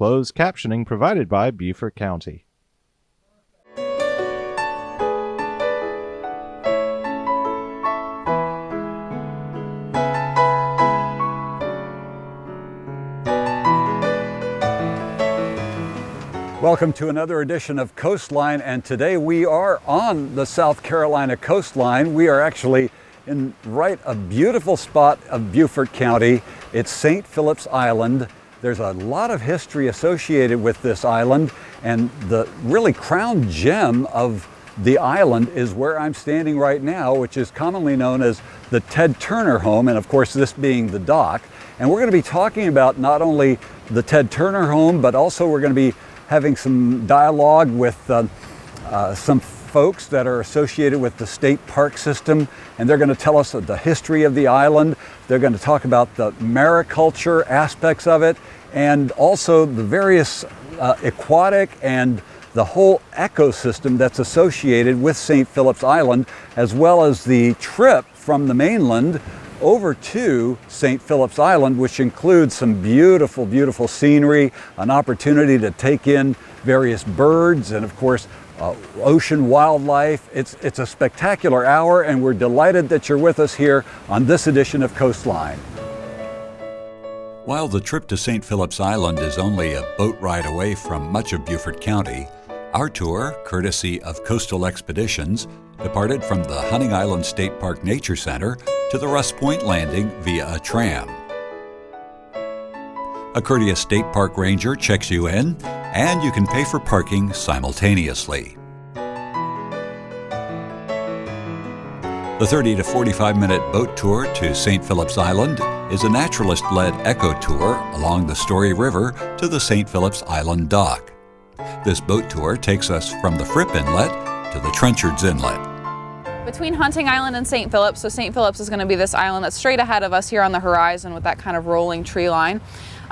closed captioning provided by Beaufort County. Welcome to another edition of Coastline, and today we are on the South Carolina coastline. We are actually in a beautiful spot of Beaufort County. It's St. Phillips Island. There's a lot of history associated with this island, and the really crown gem of the island is where I'm standing right now, which is commonly known as the Ted Turner home, and of course this being the dock. And we're going to be talking about not only the Ted Turner home, but also we're going to be having some dialogue with some folks that are associated with the state park system, and they're going to tell us the history of the island. They're going to talk about the mariculture aspects of it, and also the various aquatic and the whole ecosystem that's associated with St. Phillips Island, as well as the trip from the mainland over to St. Phillips Island, which includes some beautiful, beautiful scenery, an opportunity to take in various birds, and of course, ocean wildlife. It's a spectacular hour, and we're delighted that you're with us here on this edition of Coastline. While the trip to St. Phillips Island is only a boat ride away from much of Beaufort County, our tour, courtesy of Coastal Expeditions, departed from the Hunting Island State Park Nature Center to the Russ Point Landing via a tram. A courteous state park ranger checks you in, and you can pay for parking simultaneously. The 30 to 45-minute boat tour to St. Phillips Island is a naturalist-led eco tour along the Story River to the St. Phillips Island dock. This boat tour takes us from the Fripp Inlet to the Trenchards Inlet. Between Hunting Island and St. Phillips, so St. Phillips is going to be this island that's straight ahead of us here on the horizon with that kind of rolling tree line.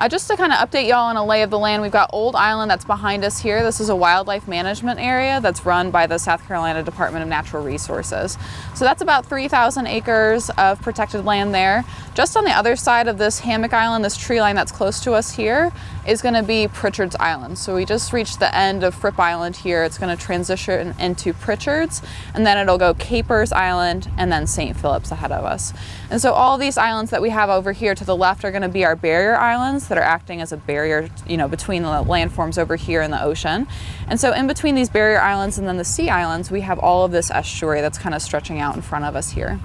Just to kind of update y'all on a lay of the land, we've got Old Island that's behind us here. This is a wildlife management area that's run by the South Carolina Department of Natural Resources. So that's about 3,000 acres of protected land there. Just on the other side of this hammock island, this tree line that's close to us here, is going to be Pritchard's Island. So we just reached the end of Fripp Island here. It's going to transition into Pritchard's, and then it'll go Capers Island and then St. Phillips ahead of us. And so all these islands that we have over here to the left are going to be our barrier islands that are acting as a barrier, between the landforms over here and the ocean. And so in between these barrier islands and then the sea islands, we have all of this estuary that's kind of stretching out in front of us here.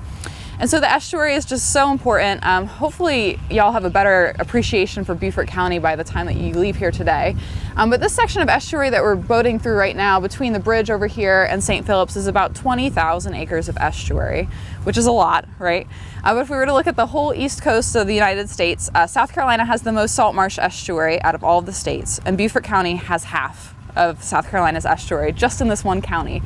And so the estuary is just so important. Hopefully y'all have a better appreciation for Beaufort County by the time that you leave here today. But this section of estuary that we're boating through right now between the bridge over here and St. Phillips is about 20,000 acres of estuary, which is a lot, right? But if we were to look at the whole east coast of the United States, South Carolina has the most salt marsh estuary out of all of the states, and Beaufort County has half of South Carolina's estuary just in this one county.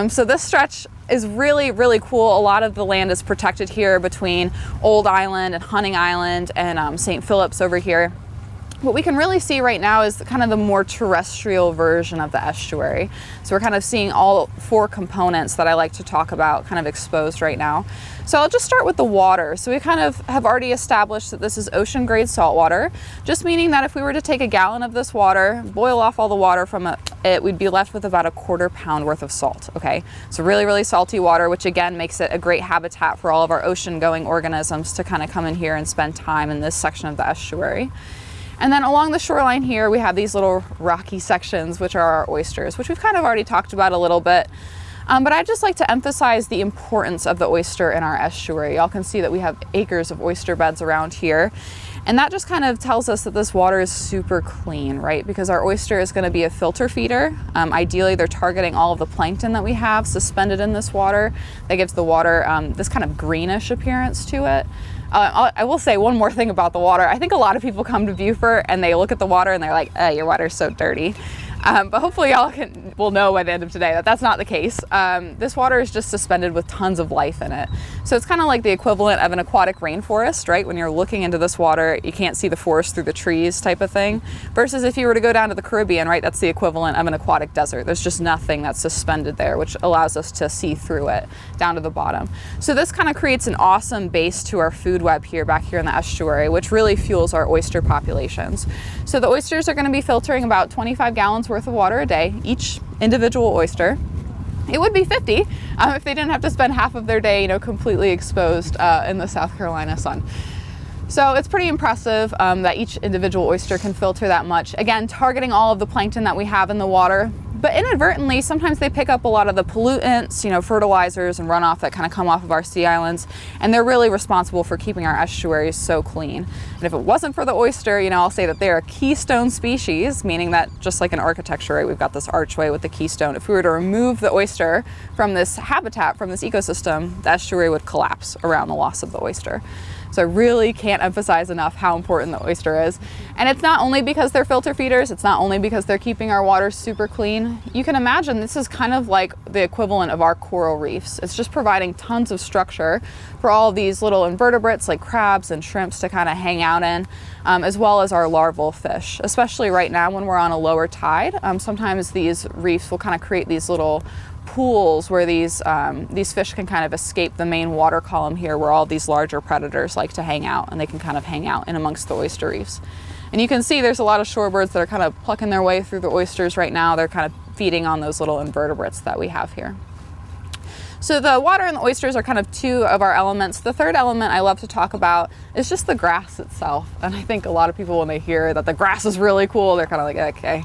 So this stretch is really, really cool. A lot of the land is protected here between Old Island and Hunting Island and St. Phillips over here. What we can really see right now is kind of the more terrestrial version of the estuary. So we're kind of seeing all four components that I like to talk about kind of exposed right now. So I'll just start with the water. So we kind of have already established that this is ocean grade salt water, just meaning that if we were to take a gallon of this water, boil off all the water from it, we'd be left with about a quarter pound worth of salt, okay? So really, really salty water, which again makes it a great habitat for all of our ocean going organisms to kind of come in here and spend time in this section of the estuary. And then along the shoreline here, we have these little rocky sections, which are our oysters, which we've kind of already talked about a little bit. But I'd just like to emphasize the importance of the oyster in our estuary. Y'all can see that we have acres of oyster beds around here. And that just kind of tells us that this water is super clean, right? Because our oyster is going to be a filter feeder. Ideally, they're targeting all of the plankton that we have suspended in this water. That gives the water this kind of greenish appearance to it. I will say one more thing about the water. I think a lot of people come to Beaufort and they look at the water and they're like, your water's so dirty. But hopefully y'all will know by the end of today that that's not the case. This water is just suspended with tons of life in it. So it's kind of like the equivalent of an aquatic rainforest, right? When you're looking into this water, you can't see the forest through the trees type of thing. Versus if you were to go down to the Caribbean, right, that's the equivalent of an aquatic desert. There's just nothing that's suspended there, which allows us to see through it down to the bottom. So this kind of creates an awesome base to our food web here, back here in the estuary, which really fuels our oyster populations. So the oysters are going to be filtering about 25 gallons worth of water a day, each individual oyster. It would be 50 if they didn't have to spend half of their day, completely exposed in the South Carolina sun. So it's pretty impressive that each individual oyster can filter that much. Again, targeting all of the plankton that we have in the water. But inadvertently, sometimes they pick up a lot of the pollutants, fertilizers and runoff that kind of come off of our sea islands. And they're really responsible for keeping our estuaries so clean. And if it wasn't for the oyster, I'll say that they're a keystone species, meaning that just like in architecture, right, we've got this archway with the keystone. If we were to remove the oyster from this habitat, from this ecosystem, the estuary would collapse around the loss of the oyster. So I really can't emphasize enough how important the oyster is. And it's not only because they're filter feeders, it's not only because they're keeping our water super clean. You can imagine this is kind of like the equivalent of our coral reefs. It's just providing tons of structure for all of these little invertebrates like crabs and shrimps to kind of hang out in, as well as our larval fish, especially right now when we're on a lower tide. Sometimes these reefs will kind of create these little pools where these fish can kind of escape the main water column here, where all these larger predators like to hang out, and they can kind of hang out in amongst the oyster reefs. And you can see there's a lot of shorebirds that are kind of plucking their way through the oysters right now. They're kind of feeding on those little invertebrates that we have here. So the water and the oysters are kind of two of our elements. The third element I love to talk about is just the grass itself. And I think a lot of people, when they hear that the grass is really cool, they're kind of like, okay,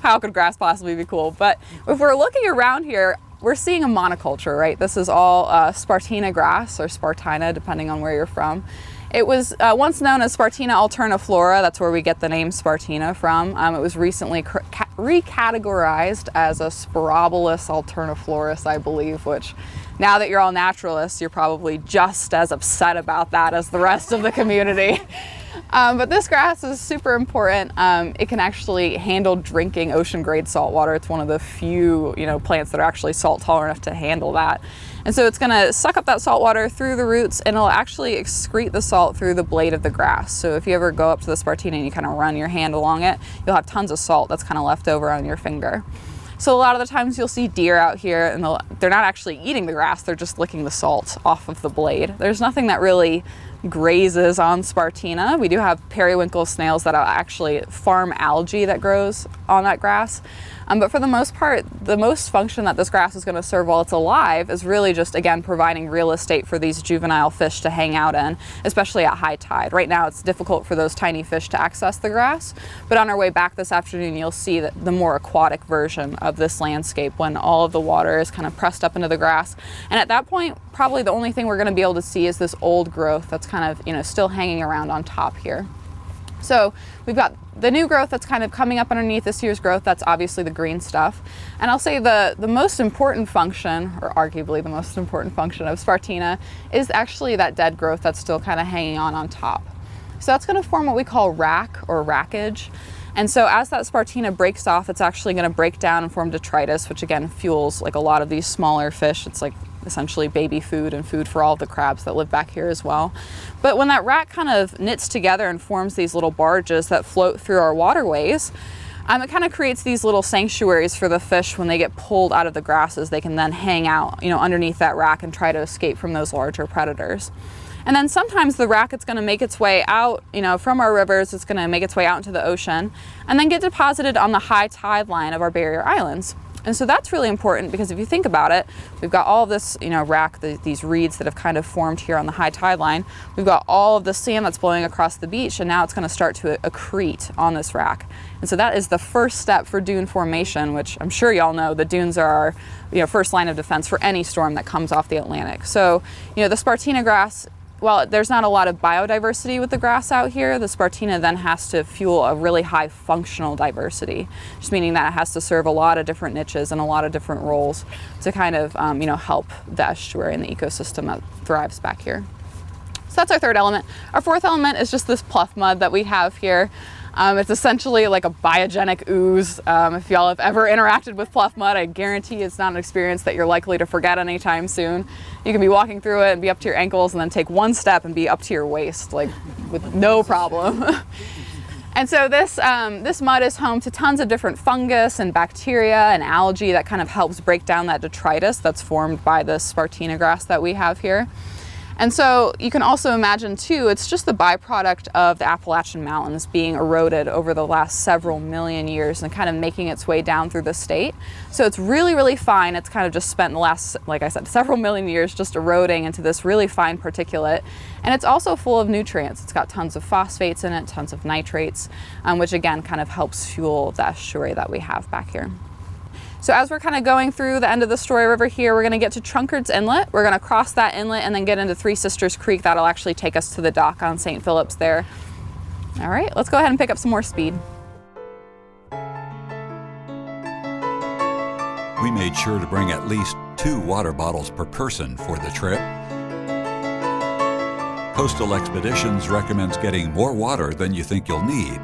how could grass possibly be cool? But if we're looking around here, we're seeing a monoculture, right? This is all Spartina grass, or Spartina, depending on where you're from. It was once known as Spartina alterniflora. That's where we get the name Spartina from. It was recently recategorized as a Sporobolus alterniflorus, I believe, which now that you're all naturalists, you're probably just as upset about that as the rest of the community. But this grass is super important. It can actually handle drinking ocean-grade salt water. It's one of the few, plants that are actually salt tolerant enough to handle that. And so it's going to suck up that salt water through the roots, and it'll actually excrete the salt through the blade of the grass. So if you ever go up to the Spartina and you kind of run your hand along it, you'll have tons of salt that's kind of left over on your finger. So a lot of the times you'll see deer out here, and they're not actually eating the grass, they're just licking the salt off of the blade. There's nothing that really grazes on Spartina. We do have periwinkle snails that are actually farm algae that grows on that grass. But for the most part, the most function that this grass is going to serve while it's alive is really just, again, providing real estate for these juvenile fish to hang out in, especially at high tide. Right now, it's difficult for those tiny fish to access the grass, but on our way back this afternoon, you'll see that the more aquatic version of this landscape, when all of the water is kind of pressed up into the grass. And at that point, probably the only thing we're going to be able to see is this old growth that's kind of, still hanging around on top here. So we've got the new growth that's kind of coming up underneath this year's growth. That's obviously the green stuff. And I'll say the most important function, or arguably the most important function of Spartina, is actually that dead growth that's still kind of hanging on top. So that's going to form what we call rack or rackage. And so as that Spartina breaks off, it's actually going to break down and form detritus, which again fuels like a lot of these smaller fish. It's like essentially baby food and food for all the crabs that live back here as well. But when that rack kind of knits together and forms these little barges that float through our waterways, it kind of creates these little sanctuaries for the fish. When they get pulled out of the grasses, they can then hang out, underneath that rack and try to escape from those larger predators. And then sometimes the rack, it's going to make its way out, from our rivers. It's going to make its way out into the ocean and then get deposited on the high tide line of our barrier islands. And so that's really important, because if you think about it, we've got all of this, rack, these reeds that have kind of formed here on the high tide line. We've got all of the sand that's blowing across the beach, and now it's going to start to accrete on this rack. And so that is the first step for dune formation, which I'm sure y'all know the dunes are our, first line of defense for any storm that comes off the Atlantic. So, the Spartina grass, while there's not a lot of biodiversity with the grass out here, the Spartina then has to fuel a really high functional diversity, just meaning that it has to serve a lot of different niches and a lot of different roles to kind of, help the estuary and the ecosystem that thrives back here. So that's our third element. Our fourth element is just this pluff mud that we have here. It's essentially like a biogenic ooze. If y'all have ever interacted with pluff mud, I guarantee it's not an experience that you're likely to forget anytime soon. You can be walking through it and be up to your ankles and then take one step and be up to your waist, like with no problem. And so this mud is home to tons of different fungus and bacteria and algae that kind of helps break down that detritus that's formed by the Spartina grass that we have here. And so you can also imagine too, it's just the byproduct of the Appalachian Mountains being eroded over the last several million years and kind of making its way down through the state. So it's really, really fine. It's kind of just spent the last, like I said, several million years just eroding into this really fine particulate. And it's also full of nutrients. It's got tons of phosphates in it, tons of nitrates, which again kind of helps fuel the estuary that we have back here. So as we're kind of going through the end of the Story River here, we're going to get to Trunkard's Inlet. We're going to cross that inlet and then get into Three Sisters Creek. That'll actually take us to the dock on St. Phillips there. All right, let's go ahead and pick up some more speed. We made sure to bring at least 2 water bottles per person for the trip. Coastal Expeditions recommends getting more water than you think you'll need.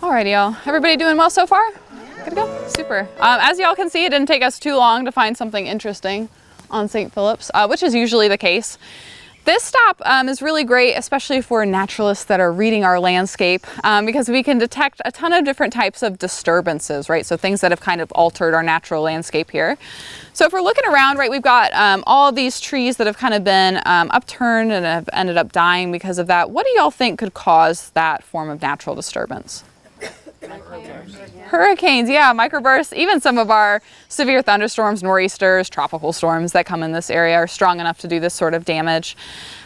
Alrighty, y'all. Everybody doing well so far? Good to go? Super. As y'all can see, it didn't take us too long to find something interesting on St. Phillips, which is usually the case. This stop is really great, especially for naturalists that are reading our landscape, because we can detect a ton of different types of disturbances, right? So things that have kind of altered our natural landscape here. So if we're looking around, right, we've got all of these trees that have kind of been upturned and have ended up dying because of that. What do y'all think could cause that form of natural disturbance? Hurricanes, yeah, microbursts, even some of our severe thunderstorms, nor'easters, tropical storms that come in this area are strong enough to do this sort of damage.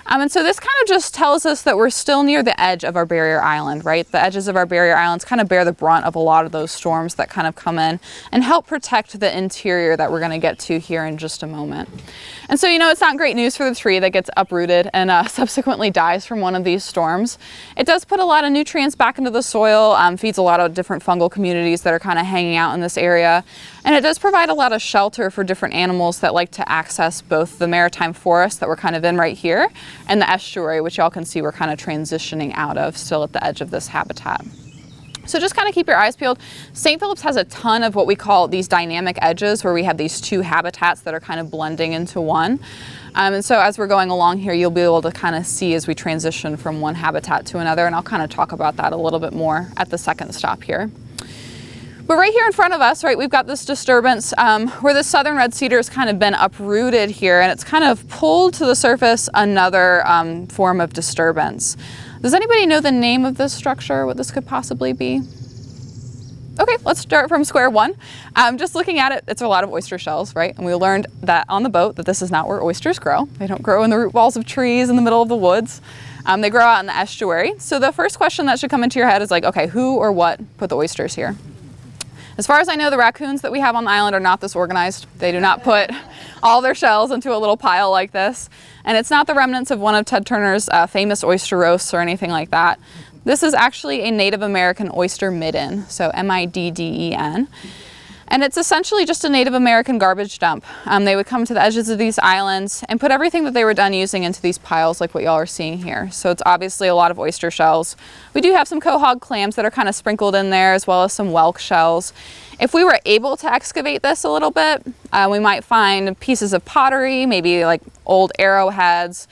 And so this kind of just tells us that we're still near the edge of our barrier island, right? The edges of our barrier islands kind of bear the brunt of a lot of those storms that kind of come in and help protect the interior that we're going to get to here in just a moment. And so, you know, it's not great news for the tree that gets uprooted and subsequently dies from one of these storms. It does put a lot of nutrients back into the soil, feeds a lot of different fungal communities that are kind of hanging out in this area. And it does provide a lot of shelter for different animals that like to access both the maritime forest that we're kind of in right here and the estuary, which y'all can see we're kind of transitioning out of, still at the edge of this habitat. So just kind of keep your eyes peeled. St. Phillips has a ton of what we call these dynamic edges, where we have these 2 habitats that are kind of blending into one. And so as we're going along here, you'll be able to kind of see as we transition from one habitat to another, and I'll kind of talk about that a little bit more at the second stop here. But right here in front of us, right, we've got this disturbance where the southern red cedar has kind of been uprooted here, and it's kind of pulled to the surface another form of disturbance. Does anybody know the name of this structure, what this could possibly be? Okay, let's start from square one. Just looking at it, it's a lot of oyster shells, right? And we learned that on the boat that this is not where oysters grow. They don't grow in the root balls of trees in the middle of the woods. They grow out in the estuary. So the first question that should come into your head is like, okay, who or what put the oysters here? As far as I know, the raccoons that we have on the island are not this organized. They do not put all their shells into a little pile like this. And it's not the remnants of one of Ted Turner's famous oyster roasts or anything like that. This is actually a Native American oyster midden, so M-I-D-D-E-N. And it's essentially just a Native American garbage dump. They would come to the edges of these islands and put everything that they were done using into these piles like what y'all are seeing here. So it's obviously a lot of oyster shells. We do have some quahog clams that are kind of sprinkled in there, as well as some whelk shells. If we were able to excavate this a little bit, we might find pieces of pottery, maybe like old arrowheads,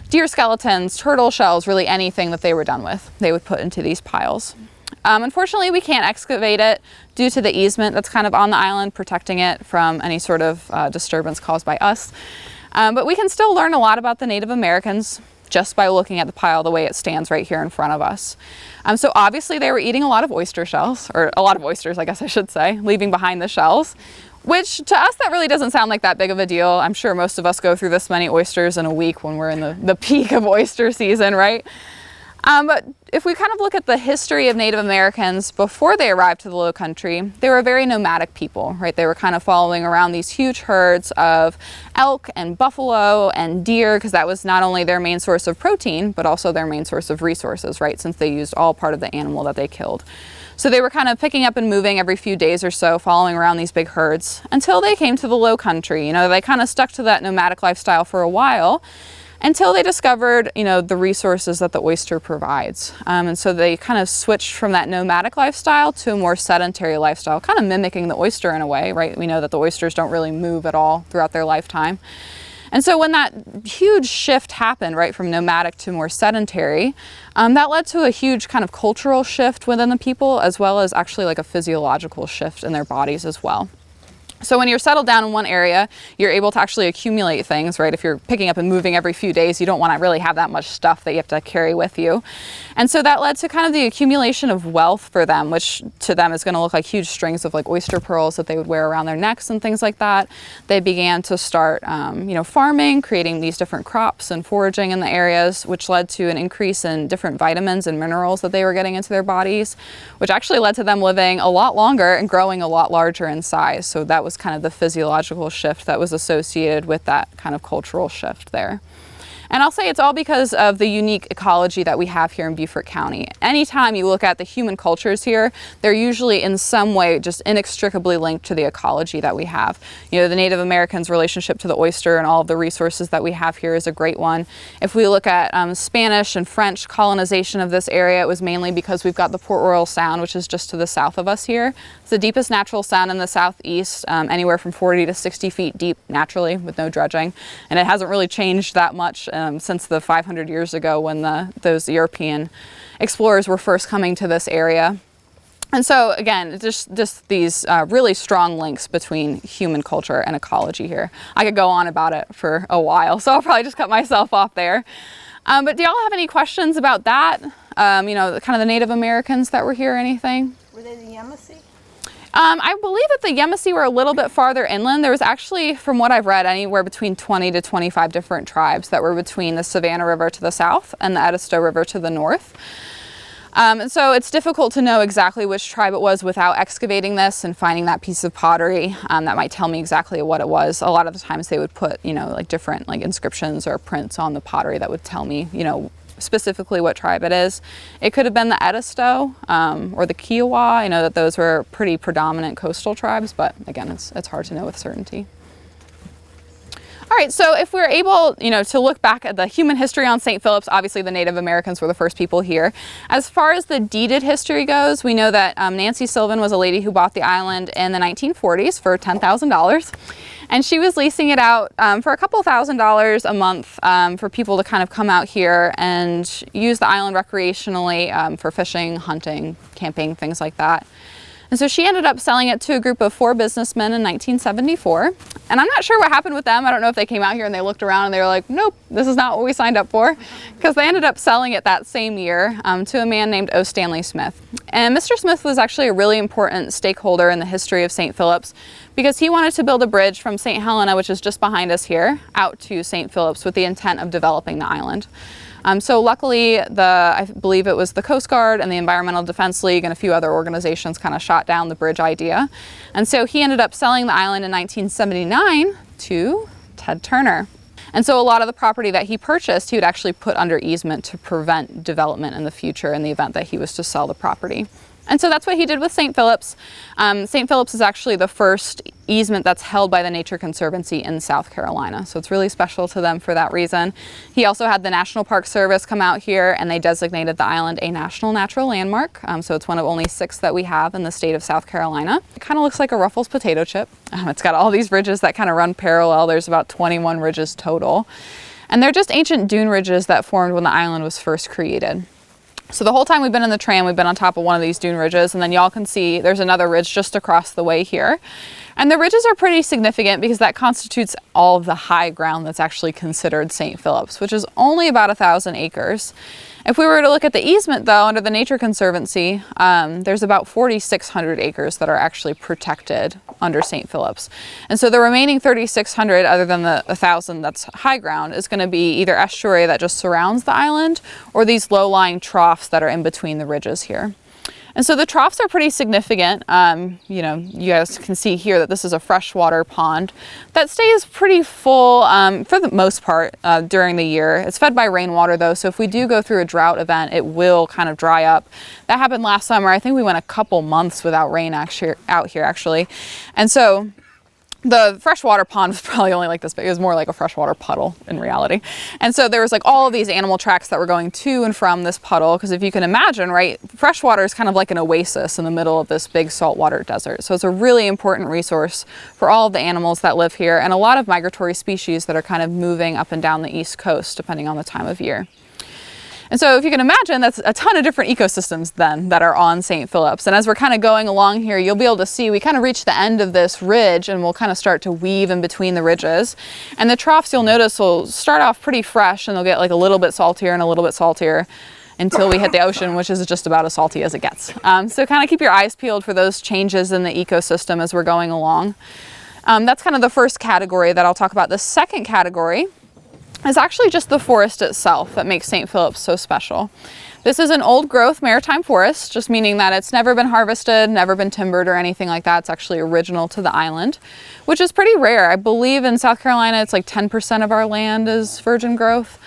deer skeletons, turtle shells, really anything that they were done with, they would put into these piles. Unfortunately, we can't excavate it due to the easement that's kind of on the island, protecting it from any sort of disturbance caused by us. But we can still learn a lot about the Native Americans just by looking at the pile the way it stands right here in front of us. So obviously they were eating a lot of oyster shells, or a lot of oysters, I guess I should say, leaving behind the shells, which to us that really doesn't sound like that big of a deal. I'm sure most of us go through this many oysters in a week when we're in the peak of oyster season, right? But if we kind of look at the history of Native Americans before they arrived to the Low Country, they were a very nomadic people, right? They were kind of following around these huge herds of elk and buffalo and deer, because that was not only their main source of protein, but also their main source of resources, right? Since they used all part of the animal that they killed. So they were kind of picking up and moving every few days or so, following around these big herds until they came to the Low Country. You know, they kind of stuck to that nomadic lifestyle for a while, until they discovered, you know, the resources that the oyster provides. And so they kind of switched from that nomadic lifestyle to a more sedentary lifestyle, kind of mimicking the oyster in a way, right? We know that the oysters don't really move at all throughout their lifetime. And so when that huge shift happened, right, from nomadic to more sedentary, that led to a huge kind of cultural shift within the people, as well as actually like a physiological shift in their bodies as well. So when you're settled down in one area, you're able to actually accumulate things, right? If you're picking up and moving every few days, you don't want to really have that much stuff that you have to carry with you. And so that led to kind of the accumulation of wealth for them, which to them is going to look like huge strings of like oyster pearls that they would wear around their necks and things like that. They began to start, you know, farming, creating these different crops and foraging in the areas, which led to an increase in different vitamins and minerals that they were getting into their bodies, which actually led to them living a lot longer and growing a lot larger in size. So that was kind of the physiological shift that was associated with that kind of cultural shift there. And I'll say it's all because of the unique ecology that we have here in Beaufort County. Anytime you look at the human cultures here, they're usually in some way just inextricably linked to the ecology that we have. You know, the Native Americans' relationship to the oyster and all of the resources that we have here is a great one. If we look at Spanish and French colonization of this area, it was mainly because we've got the Port Royal Sound, which is just to the south of us here. It's the deepest natural sound in the southeast, anywhere from 40 to 60 feet deep naturally with no dredging. And it hasn't really changed that much since the 500 years ago when those European explorers were first coming to this area. And so again, just these really strong links between human culture and ecology here. I could go on about it for a while, so I'll probably just cut myself off there. But do y'all have any questions about that? You know, kind of the Native Americans that were here or anything? Were they the Yamasee? I believe that the Yamasee were a little bit farther inland. There was actually, from what I've read, anywhere between 20 to 25 different tribes that were between the Savannah River to the south and the Edisto River to the north. And so it's difficult to know exactly which tribe it was without excavating this and finding that piece of pottery that might tell me exactly what it was. A lot of the times they would put, you know, like different like inscriptions or prints on the pottery that would tell me, you know, specifically what tribe it is. It could have been the Edisto or the Kiowa. I know that those were pretty predominant coastal tribes, but again, it's hard to know with certainty. All right, so if we're able, you know, to look back at the human history on St. Phillips, obviously the Native Americans were the first people here. As far as the deeded history goes, we know that Nancy Sylvan was a lady who bought the island in the 1940s for $10,000. And she was leasing it out for a couple $1,000s a month for people to kind of come out here and use the island recreationally for fishing, hunting, camping, things like that. And so she ended up selling it to a group of 4 businessmen in 1974. And I'm not sure what happened with them. I don't know if they came out here and they looked around and they were like, nope, this is not what we signed up for. Because they ended up selling it that same year to a man named O. Stanley Smith. And Mr. Smith was actually a really important stakeholder in the history of St. Phillips because he wanted to build a bridge from St. Helena, which is just behind us here, out to St. Phillips with the intent of developing the island. So luckily, I believe it was the Coast Guard and the Environmental Defense League and a few other organizations kind of shot down the bridge idea. And so he ended up selling the island in 1979 to Ted Turner. And so a lot of the property that he purchased, he would actually put under easement to prevent development in the future in the event that he was to sell the property. And so that's what he did with St. Phillips. St. Phillips is actually the first easement that's held by the Nature Conservancy in South Carolina. So it's really special to them for that reason. He also had the National Park Service come out here and they designated the island a National Natural Landmark. So it's one of only 6 that we have in the state of South Carolina. It kind of looks like a Ruffles potato chip. It's got all these ridges that kind of run parallel. There's about 21 ridges total. And they're just ancient dune ridges that formed when the island was first created. So the whole time we've been in the tram, we've been on top of one of these dune ridges, and then y'all can see there's another ridge just across the way here. And the ridges are pretty significant because that constitutes all of the high ground that's actually considered St. Phillips, which is only about 1,000 acres. If we were to look at the easement, though, under the Nature Conservancy, there's about 4,600 acres that are actually protected under St. Phillips. And so the remaining 3,600, other than the 1,000 that's high ground, is going to be either estuary that just surrounds the island or these low-lying troughs that are in between the ridges here. And so the troughs are pretty significant. You know, you guys can see here that this is a freshwater pond that stays pretty full for the most part during the year. It's fed by rainwater though, so if we do go through a drought event, it will kind of dry up. That happened last summer. I think we went a couple months without rain out here actually. And so the freshwater pond was probably only like this big. It was more like a freshwater puddle in reality. And so there was like all of these animal tracks that were going to and from this puddle, because if you can imagine, right, freshwater is kind of like an oasis in the middle of this big saltwater desert. So it's a really important resource for all of the animals that live here and a lot of migratory species that are kind of moving up and down the East Coast depending on the time of year. And so if you can imagine, that's a ton of different ecosystems then that are on St. Phillips. And as we're kind of going along here, you'll be able to see we kind of reach the end of this ridge and we'll kind of start to weave in between the ridges. And the troughs, you'll notice, will start off pretty fresh and they'll get like a little bit saltier and a little bit saltier until we hit the ocean, which is just about as salty as it gets. So kind of keep your eyes peeled for those changes in the ecosystem as we're going along. That's kind of the first category that I'll talk about. The second category is actually just the forest itself that makes St. Phillips so special. This is an old growth maritime forest, just meaning that it's never been harvested, never been timbered or anything like that. It's actually original to the island, which is pretty rare. I believe in South Carolina, it's like 10% of our land is virgin growth.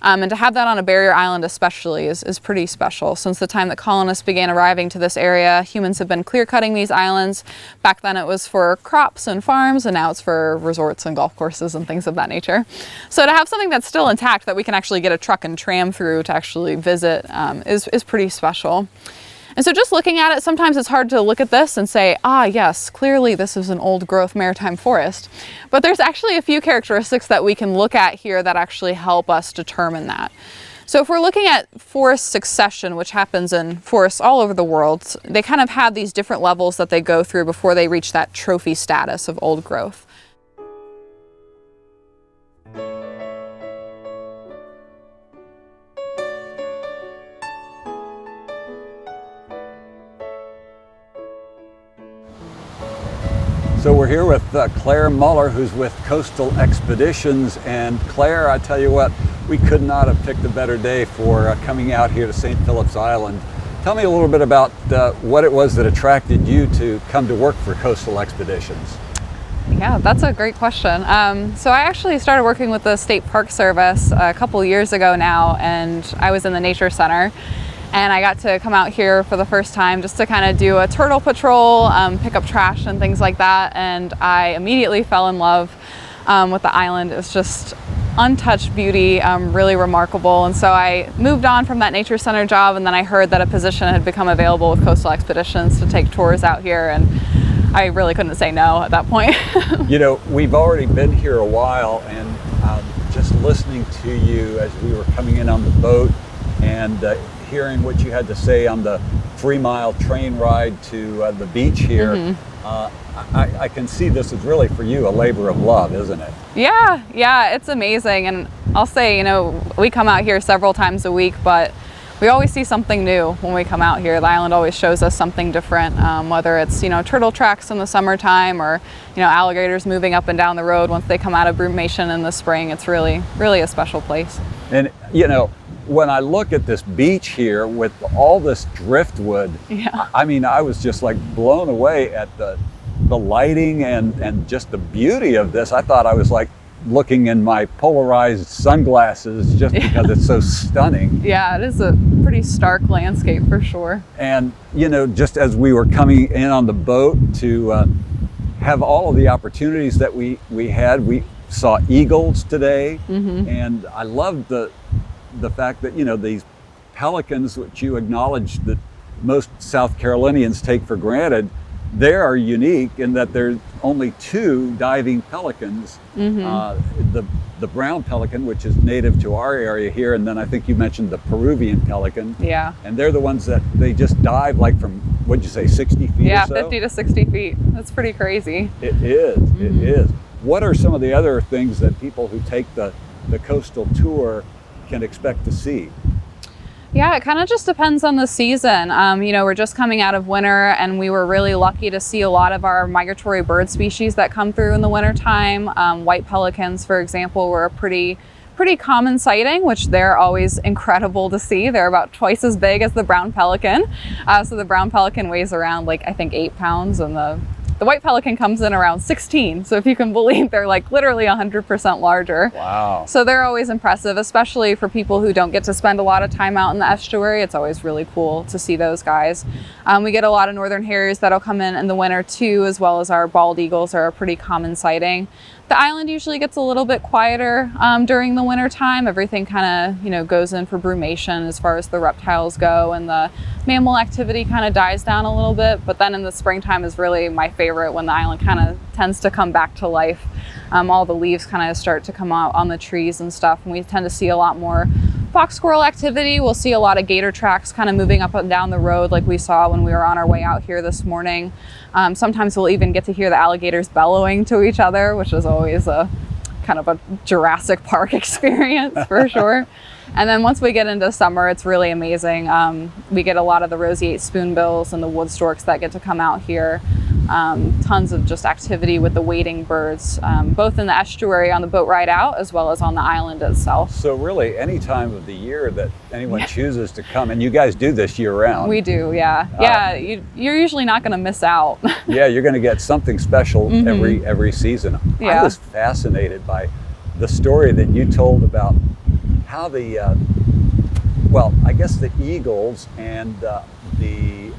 And to have that on a barrier island especially is pretty special. Since the time that colonists began arriving to this area, humans have been clear cutting these islands. Back then it was for crops and farms, and now it's for resorts and golf courses and things of that nature. So to have something that's still intact that we can actually get a truck and tram through to actually visit is pretty special. And so just looking at it, sometimes it's hard to look at this and say, ah, yes, clearly this is an old growth maritime forest. But there's actually a few characteristics that we can look at here that actually help us determine that. So if we're looking at forest succession, which happens in forests all over the world, they kind of have these different levels that they go through before they reach that trophy status of old growth. So we're here with Claire Muller, who's with Coastal Expeditions. And Claire, I tell you what, we could not have picked a better day for coming out here to St. Phillips Island. Tell me a little bit about what it was that attracted you to come to work for Coastal Expeditions. Yeah, that's a great question. So I actually started working with the State Park Service a couple years ago now, and I was in the Nature Center. And I got to come out here for the first time just to kind of do a turtle patrol, pick up trash and things like that. And I immediately fell in love with the island. It was just untouched beauty, really remarkable. And so I moved on from that Nature Center job, and then I heard that a position had become available with Coastal Expeditions to take tours out here. And I really couldn't say no at that point. You know, we've already been here a while, and just listening to you as we were coming in on the boat and hearing what you had to say on the 3-mile train ride to the beach here, I can see this is really for you a labor of love, isn't it? Yeah, it's amazing. And I'll say, you know, we come out here several times a week, but we always see something new when we come out here. The island always shows us something different, whether it's, you know, turtle tracks in the summertime or, you know, alligators moving up and down the road once they come out of brumation in the spring. It's really, really a special place. And, you know, when I look at this beach here with all this driftwood, I mean, I was just like blown away at the lighting and just the beauty of this. I thought I was like looking in my polarized sunglasses just because it's so stunning. Yeah, it is a pretty stark landscape for sure. And, you know, just as we were coming in on the boat to have all of the opportunities that we had, we saw eagles today. And I loved the fact that, you know, these pelicans, which you acknowledged that most South Carolinians take for granted, they are unique in that there's only 2 diving pelicans. The brown pelican, which is native to our area here, and then I think you mentioned the Peruvian pelican. Yeah. And they're the ones that they just dive like from what'd you say, 60 feet Yeah, or so? 50 to 60 feet. That's pretty crazy. It is, it is. What are some of the other things that people who take the coastal tour can expect to see? Yeah, it kind of just depends on the season. You know, we're just coming out of winter, and we were really lucky to see a lot of our migratory bird species that come through in the wintertime. White pelicans, for example, were a pretty common sighting, which they're always incredible to see. They're about twice as big as the brown pelican. So the brown pelican weighs around, like, I think 8 pounds, and the white pelican comes in around 16. So if you can believe, they're like literally 100% larger. Wow. So they're always impressive, especially for people who don't get to spend a lot of time out in the estuary. It's always really cool to see those guys. We get a lot of northern harriers that'll come in the winter too, as well as our bald eagles are a pretty common sighting. The island usually gets a little bit quieter during the winter time. Everything kind of, you know, goes in for brumation as far as the reptiles go, and the mammal activity kind of dies down a little bit. But then in the springtime is really my favorite, when the island kind of tends to come back to life. All the leaves kind of start to come out on the trees and stuff, and we tend to see a lot more fox squirrel activity. We'll see a lot of gator tracks kind of moving up and down the road, like we saw when we were on our way out here this morning. Sometimes we'll even get to hear the alligators bellowing to each other, which is always a kind of a Jurassic Park experience for sure. And then once we get into summer, it's really amazing. We get a lot of the roseate spoonbills and the wood storks that get to come out here. Tons of just activity with the wading birds, both in the estuary on the boat ride out, as well as on the island itself. So really, any time of the year that anyone chooses to come, and you guys do this year round. We do, yeah. Yeah, you're usually not going to miss out. Yeah, you're going to get something special every season. Yeah. I was fascinated by the story that you told about how the, well, I guess the eagles and the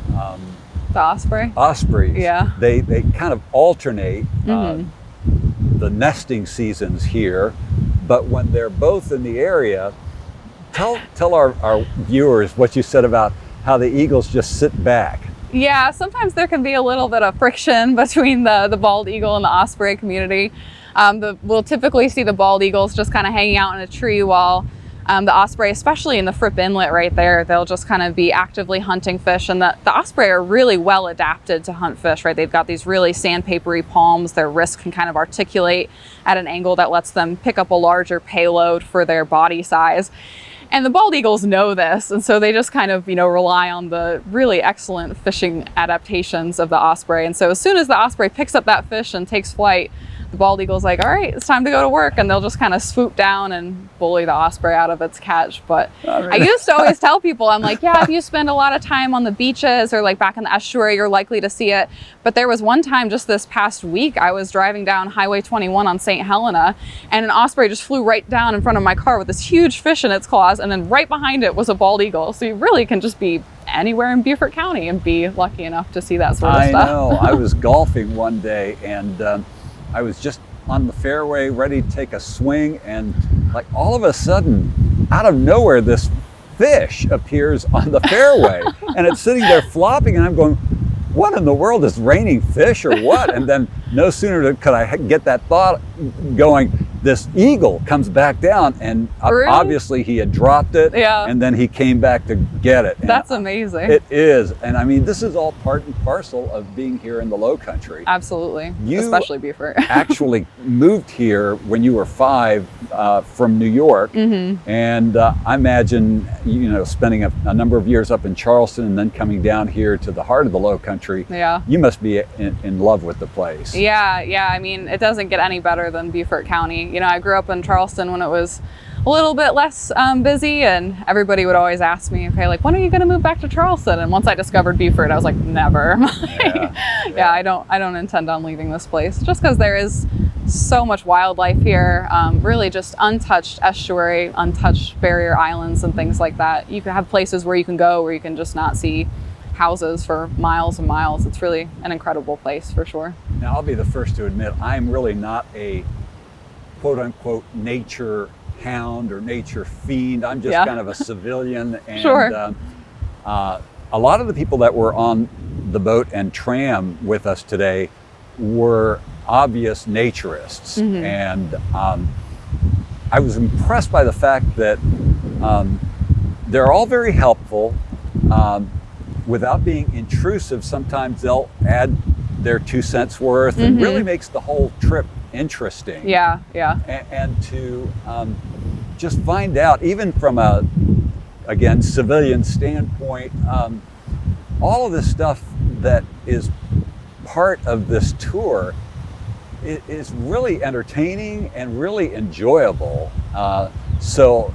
osprey? Ospreys, Yeah. they kind of alternate the nesting seasons here, but when they're both in the area, tell our viewers what you said about how the eagles just sit back. Yeah, sometimes there can be a little bit of friction between the bald eagle and the osprey community. We'll typically see the bald eagles just kind of hanging out in a tree, while the osprey, especially in the Fripp Inlet right there, they'll just kind of be actively hunting fish. And the osprey are really well adapted to hunt fish, right? They've got these really sandpapery palms. Their wrists can kind of articulate at an angle that lets them pick up a larger payload for their body size. And the bald eagles know this, and so they just kind of, you know, rely on the really excellent fishing adaptations of the osprey. And so as soon as the osprey picks up that fish and takes flight, the bald eagle's like, all right, it's time to go to work, and they'll just kind of swoop down and bully the osprey out of its catch. But I used to always tell people, I'm like, yeah, if you spend a lot of time on the beaches or like back in the estuary, you're likely to see it. But there was one time just this past week, I was driving down Highway 21 on St. Helena, and an osprey just flew right down in front of my car with this huge fish in its claws, and then right behind it was a bald eagle. So you really can just be anywhere in Beaufort County and be lucky enough to see that sort of stuff. I know. I was golfing one day, and I was just on the fairway ready to take a swing, and like all of a sudden, out of nowhere, this fish appears on the fairway and it's sitting there flopping, and I'm going, what in the world, is raining fish or what? And then no sooner could I get that thought going, this eagle comes back down, and Really? obviously he had dropped it, Yeah. and then he came back to get it. And That's amazing. it is. And I mean, this is all part and parcel of being here in the Low Country. Absolutely, You especially Beaufort. actually moved here when you were 5 from New York, and I imagine, you know, spending a number of years up in Charleston and then coming down here to the heart of the Low Country. Yeah. You must be in love with the place. Yeah. I mean, it doesn't get any better than Beaufort County. You know, I grew up in Charleston when it was a little bit less busy, and everybody would always ask me, okay, like, when are you going to move back to Charleston? And once I discovered Beaufort, I was like, never. Yeah, I don't intend on leaving this place, just because there is so much wildlife here, really just untouched estuary, untouched barrier islands and things like that. You can have places where you can go where you can just not see houses for miles and miles. It's really an incredible place for sure. Now, I'll be the first to admit, I'm really not a quote unquote nature hound or nature fiend. I'm just kind of a civilian. And Sure. A lot of the people that were on the boat and tram with us today were obvious naturists. And I was impressed by the fact that they're all very helpful. without being intrusive, sometimes they'll add their 2 cents worth and really makes the whole trip interesting. Yeah. And to just find out, even from a, again, civilian standpoint, all of this stuff that is part of this tour is really entertaining and really enjoyable. So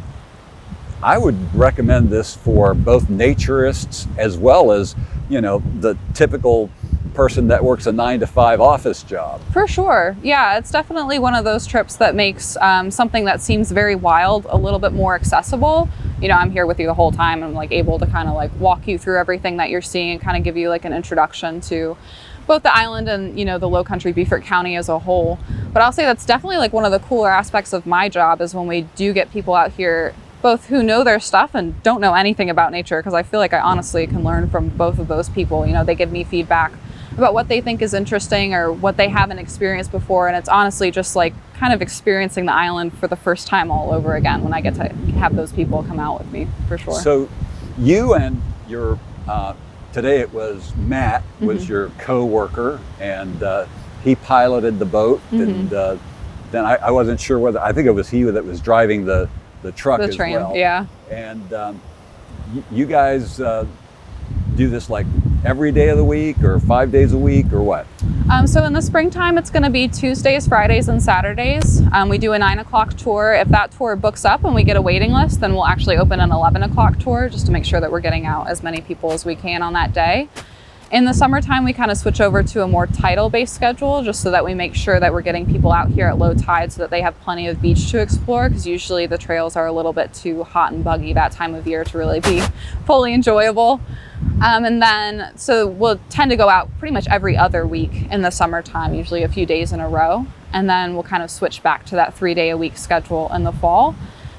I would recommend this for both naturists as well as, you know, the typical person that works a 9-to-5 office job. For sure. Yeah, it's definitely one of those trips that makes something that seems very wild a little bit more accessible. You know, I'm here with you the whole time. I'm like able to kind of like walk you through everything that you're seeing and kind of give you like an introduction to both the island and, you know, the Low Country Beaufort County as a whole. But I'll say that's definitely like one of the cooler aspects of my job is when we do get people out here, both who know their stuff and don't know anything about nature, because I feel like I honestly can learn from both of those people. You know, they give me feedback about what they think is interesting or what they haven't experienced before, and it's honestly just like kind of experiencing the island for the first time all over again when I get to have those people come out with me, for sure. So you and your today it was Matt was your co-worker, and he piloted the boat, and then I wasn't sure whether, I think it was he that was driving the truck The as train, well. yeah. And you guys do this like every day of the week or 5 days a week or what? So in the springtime, it's going to be Tuesdays, Fridays, and Saturdays. We do a 9 o'clock tour. If that tour books up and we get a waiting list, then we'll actually open an 11 o'clock tour just to make sure that we're getting out as many people as we can on that day. In the summertime, we kind of switch over to a more tidal-based schedule just so that we make sure that we're getting people out here at low tide so that they have plenty of beach to explore, because usually the trails are a little bit too hot and buggy that time of year to really be fully enjoyable. And then, so we'll tend to go out pretty much every other week in the summertime, usually a few days in a row. And then we'll kind of switch back to that 3-day-a-week schedule in the fall.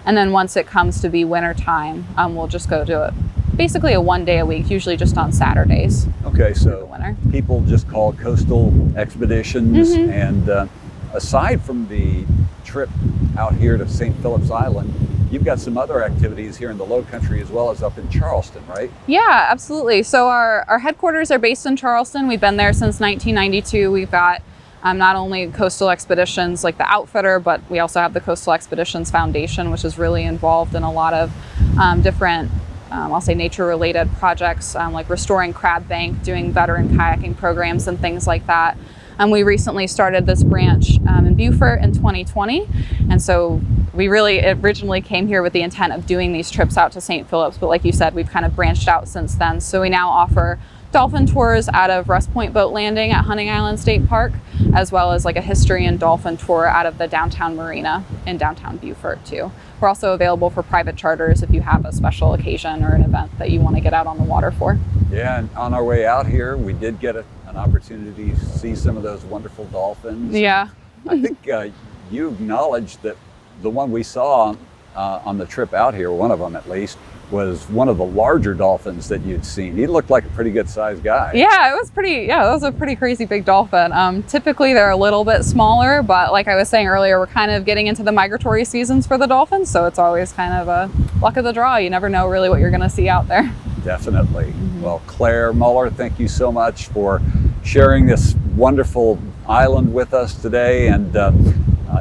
And then once it comes to be wintertime, we'll just go to it. Basically a 1-day-a-week, usually just on Saturdays. Okay, so winter. people just call coastal expeditions, and aside from the trip out here to St. Phillips Island, you've got some other activities here in the Low Country as well as up in Charleston, right? Yeah, absolutely. So our headquarters are based in Charleston. We've been there since 1992. We've got not only coastal expeditions like the Outfitter, but we also have the Coastal Expeditions Foundation, which is really involved in a lot of different I'll say nature-related projects like restoring Crab Bank, doing veteran kayaking programs and things like that. And we recently started this branch in Beaufort in 2020. And so we really originally came here with the intent of doing these trips out to St. Phillips. But like you said, we've kind of branched out since then. So we now offer dolphin tours out of Rust Point Boat Landing at Hunting Island State Park, as well as like a history and dolphin tour out of the downtown marina in downtown Beaufort too. We're also available for private charters if you have a special occasion or an event that you want to get out on the water for. Yeah, and on our way out here, we did get an opportunity to see some of those wonderful dolphins. Yeah. I think you acknowledged that the one we saw on the trip out here, one of them at least, was one of the larger dolphins that you'd seen. He looked like a pretty good sized guy. Yeah, it was a pretty crazy big dolphin. Typically they're a little bit smaller, but like I was saying earlier, we're kind of getting into the migratory seasons for the dolphins, so it's always kind of a luck of the draw. You never know really what you're gonna see out there. Definitely. Well, Claire Muller, thank you so much for sharing this wonderful island with us today. And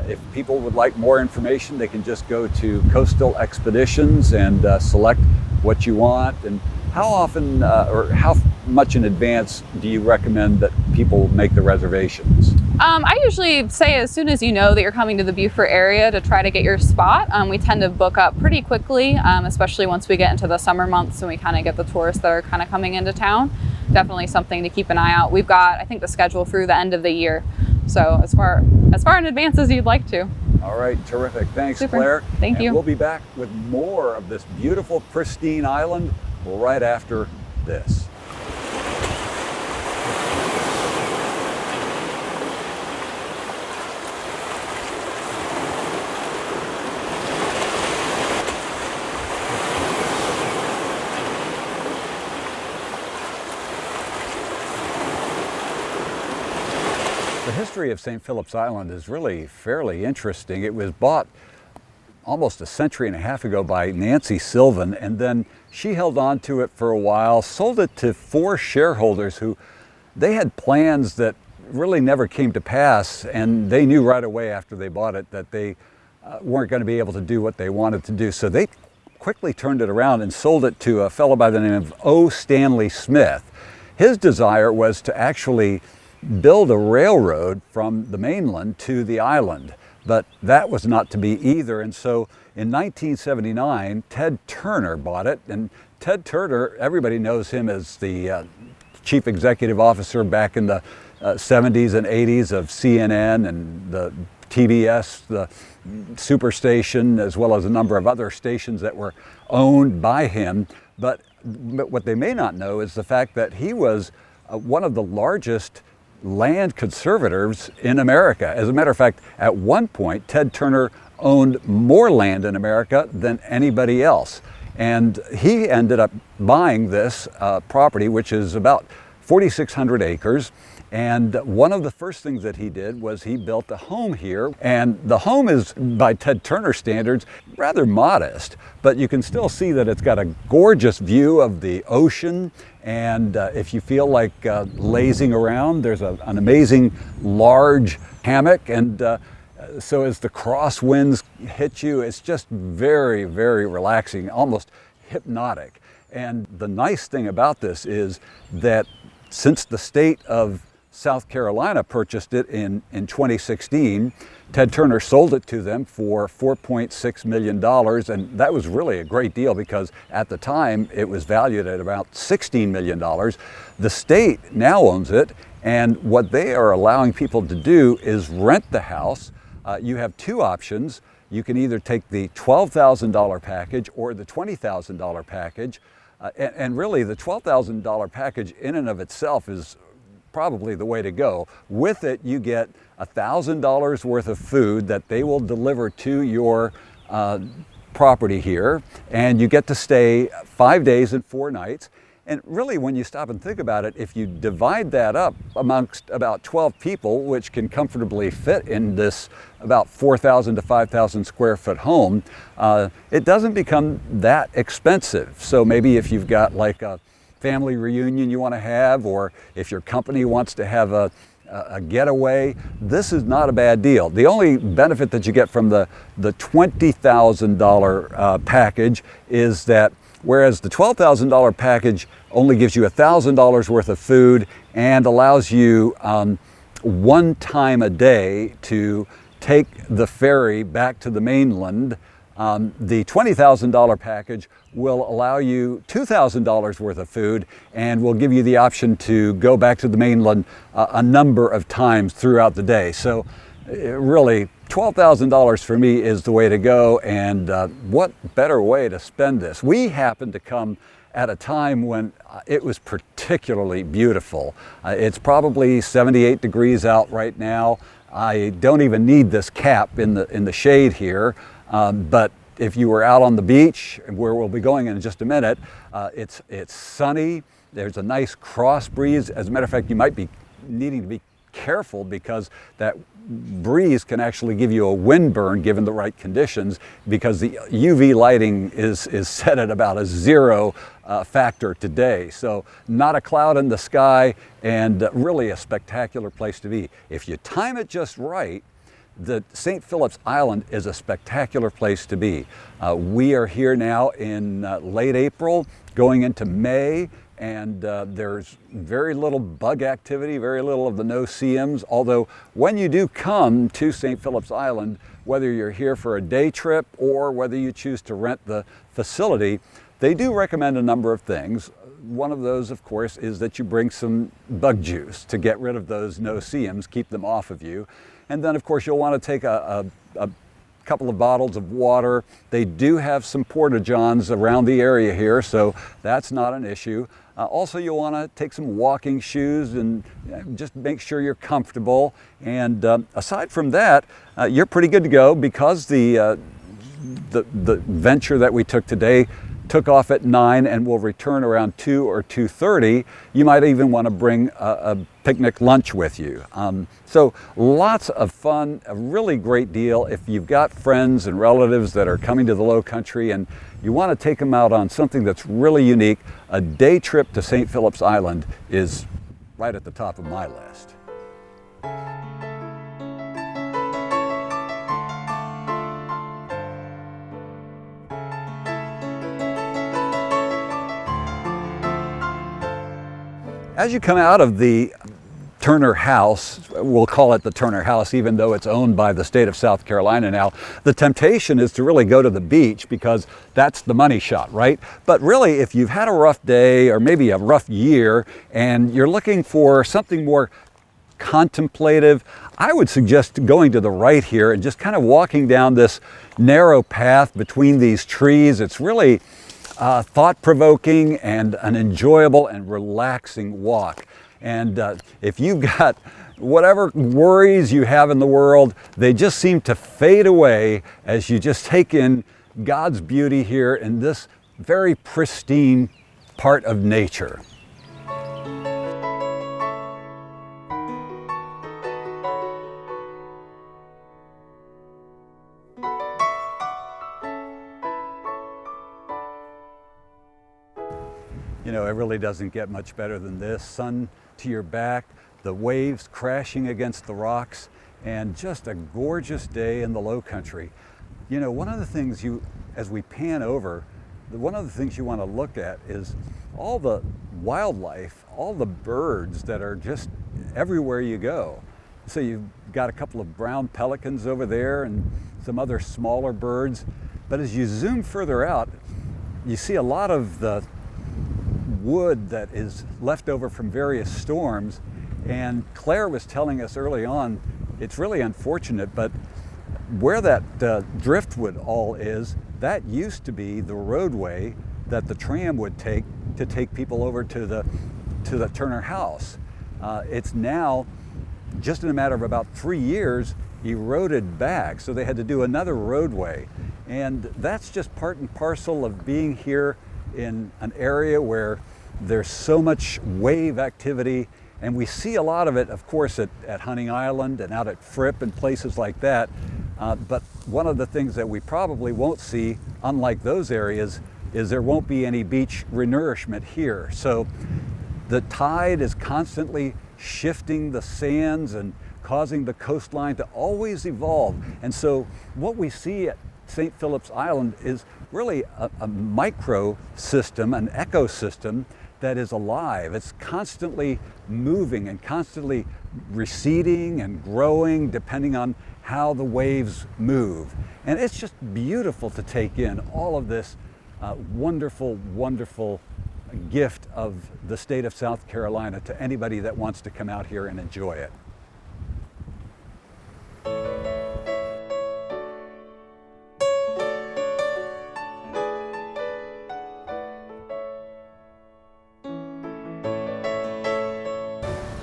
if people would like more information, they can just go to Coastal Expeditions and select what you want. And how often or how much in advance do you recommend that people make the reservations? I usually say as soon as you know that you're coming to the Beaufort area to try to get your spot. We tend to book up pretty quickly, especially once we get into the summer months and we kind of get the tourists that are kind of coming into town. Definitely something to keep an eye out. We've got, I think, the schedule through the end of the year. So as far in advance as you'd like to. All right, terrific. Thanks, Super. Claire. Thank you. We'll be back with more of this beautiful, pristine island right after this. The history of St. Phillips Island is really fairly interesting. It was bought almost a century and a half ago by Nancy Sylvan, and then she held on to it for a while, sold it to 4 shareholders who they had plans that really never came to pass, and they knew right away after they bought it that they weren't going to be able to do what they wanted to do. So they quickly turned it around and sold it to a fellow by the name of O. Stanley Smith. His desire was to actually build a railroad from the mainland to the island, but that was not to be either. And so in 1979, Ted Turner bought it, and Ted Turner, everybody knows him as the chief executive officer back in the 70s and 80s of CNN and the TBS, the Superstation, as well as a number of other stations that were owned by him. But what they may not know is the fact that he was one of the largest land conservators in America. As a matter of fact, at one point, Ted Turner owned more land in America than anybody else. And he ended up buying this property, which is about 4,600 acres. And one of the first things that he did was he built a home here. And the home is, by Ted Turner standards, rather modest, but you can still see that it's got a gorgeous view of the ocean. And if you feel like lazing around, there's an amazing large hammock. And so as the crosswinds hit you, it's just very, very relaxing, almost hypnotic. And the nice thing about this is that since the state of South Carolina purchased it in 2016, Ted Turner sold it to them for $4.6 million, and that was really a great deal because at the time it was valued at about $16 million. The state now owns it, and what they are allowing people to do is rent the house. You have 2 options. You can either take the $12,000 package or the $20,000 package, and really the $12,000 package in and of itself is probably the way to go. With it, you get $1,000 worth of food that they will deliver to your property here, and you get to stay 5 days and 4 nights. And really, when you stop and think about it, if you divide that up amongst about 12 people, which can comfortably fit in this about 4,000 to 5,000 square foot home, it doesn't become that expensive. So maybe if you've got like a family reunion you want to have, or if your company wants to have a getaway, this is not a bad deal. The only benefit that you get from the $20,000 package is that whereas the $12,000 package only gives you $1,000 worth of food and allows you 1 time a day to take the ferry back to the mainland, the $20,000 package will allow you $2,000 worth of food and will give you the option to go back to the mainland a number of times throughout the day. So really, $12,000 for me is the way to go, and what better way to spend this? We happened to come at a time when it was particularly beautiful. It's probably 78 degrees out right now. I don't even need this cap in the shade here, but if you were out on the beach, where we'll be going in just a minute, it's sunny. There's a nice cross breeze. As a matter of fact, you might be needing to be careful because that breeze can actually give you a wind burn given the right conditions, because the UV lighting is set at about a 0 factor today. So not a cloud in the sky, and really a spectacular place to be. If you time it just right, the St. Phillips Island is a spectacular place to be. We are here now in late April, going into May, and there's very little bug activity, very little of the no-see-ums, although when you do come to St. Phillips Island, whether you're here for a day trip or whether you choose to rent the facility, they do recommend a number of things. One of those, of course, is that you bring some bug juice to get rid of those no-see-ums, keep them off of you. And then, of course, you'll want to take a couple of bottles of water. They do have some porta-johns around the area here, so that's not an issue. Also, you'll want to take some walking shoes and just make sure you're comfortable. And aside from that, you're pretty good to go, because the venture that we took today took off at 9 and will return around 2 or 2:30. You might even want to bring a picnic lunch with you. So lots of fun, a really great deal. If you've got friends and relatives that are coming to the Low Country and you want to take them out on something that's really unique, a day trip to St. Phillips Island is right at the top of my list. As you come out of the Turner House, we'll call it the Turner House even though it's owned by the state of South Carolina now, the temptation is to really go to the beach because that's the money shot, right? But really, if you've had a rough day or maybe a rough year and you're looking for something more contemplative, I would suggest going to the right here and just kind of walking down this narrow path between these trees. It's really thought-provoking and an enjoyable and relaxing walk. And if you've got whatever worries you have in the world, they just seem to fade away as you just take in God's beauty here in this very pristine part of nature. You know, it really doesn't get much better than this. Sun to your back, the waves crashing against the rocks, and just a gorgeous day in the Low Country. You know, one of the things as we pan over, one of the things you want to look at is all the wildlife, all the birds that are just everywhere you go. So you've got a couple of brown pelicans over there and some other smaller birds. But as you zoom further out, you see a lot of the wood that is left over from various storms. And Claire was telling us early on, it's really unfortunate, but where that driftwood all is, that used to be the roadway that the tram would take to take people over to the Turner House. It's now, just in a matter of about 3 years, eroded back, so they had to do another roadway. And that's just part and parcel of being here in an area where there's so much wave activity, and we see a lot of it, of course, at Hunting Island and out at Fripp and places like that. But one of the things that we probably won't see, unlike those areas, is there won't be any beach renourishment here. So the tide is constantly shifting the sands and causing the coastline to always evolve. And so what we see at St. Phillips Island is really a micro system, an ecosystem that is alive. It's constantly moving and constantly receding and growing depending on how the waves move. And it's just beautiful to take in all of this wonderful, wonderful gift of the state of South Carolina to anybody that wants to come out here and enjoy it.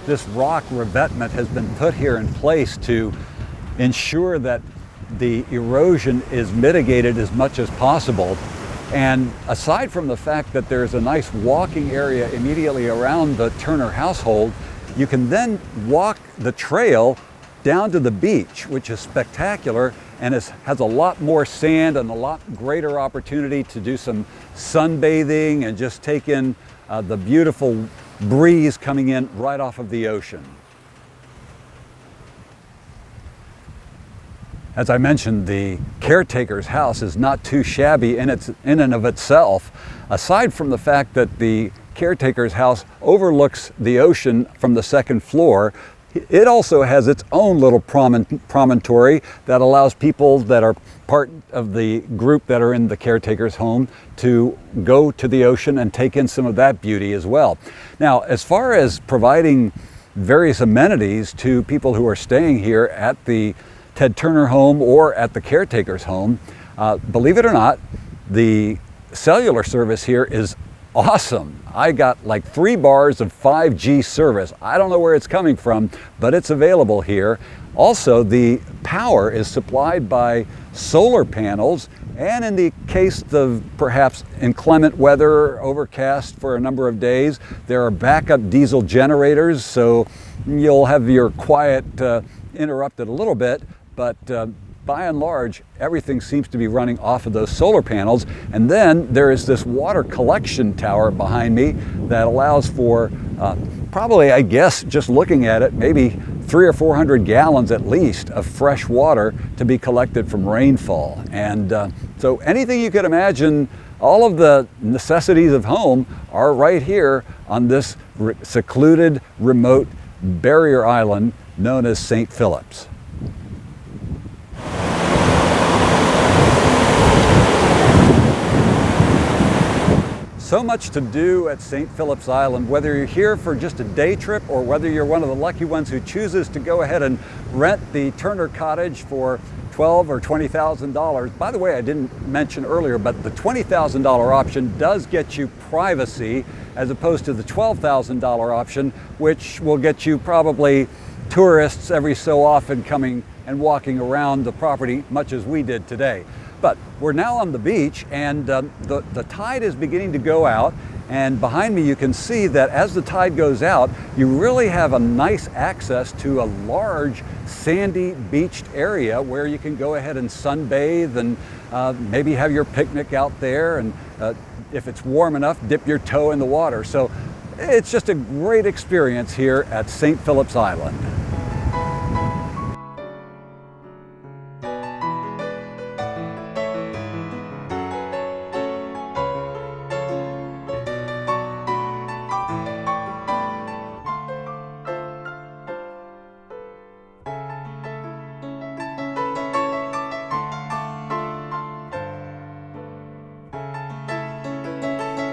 This rock revetment has been put here in place to ensure that the erosion is mitigated as much as possible. And aside from the fact that there's a nice walking area immediately around the Turner household, you can then walk the trail down to the beach, which is spectacular and has a lot more sand and a lot greater opportunity to do some sunbathing and just take in the beautiful breeze coming in right off of the ocean. As I mentioned, the caretaker's house is not too shabby in and of itself, aside from the fact that the caretaker's house overlooks the ocean from the second floor. It also has its own little promontory that allows people that are part of the group that are in the caretaker's home to go to the ocean and take in some of that beauty as well. Now, as far as providing various amenities to people who are staying here at the Ted Turner home or at the caretaker's home, believe it or not, the cellular service here is awesome. I got like 3 bars of 5G service. I don't know where it's coming from, but it's available here. Also, the power is supplied by solar panels, And in the case of perhaps inclement weather, overcast for a number of days, there are backup diesel generators, so you'll have your quiet interrupted a little bit, but by and large, everything seems to be running off of those solar panels. And then there is this water collection tower behind me that allows for probably, I guess, just looking at it, maybe 300 or 400 gallons at least of fresh water to be collected from rainfall. And so anything you could imagine, all of the necessities of home are right here on this secluded, remote barrier island known as St. Phillips. So much to do at St. Phillips Island, whether you're here for just a day trip or whether you're one of the lucky ones who chooses to go ahead and rent the Turner Cottage for $12,000 or $20,000. By the way, I didn't mention earlier, but the $20,000 option does get you privacy as opposed to the $12,000 option, which will get you probably tourists every so often coming and walking around the property, much as we did today. But we're now on the beach, and the tide is beginning to go out, and behind me you can see that as the tide goes out, you really have a nice access to a large sandy beached area where you can go ahead and sunbathe and maybe have your picnic out there, and if it's warm enough, dip your toe in the water. So it's just a great experience here at St. Phillips Island.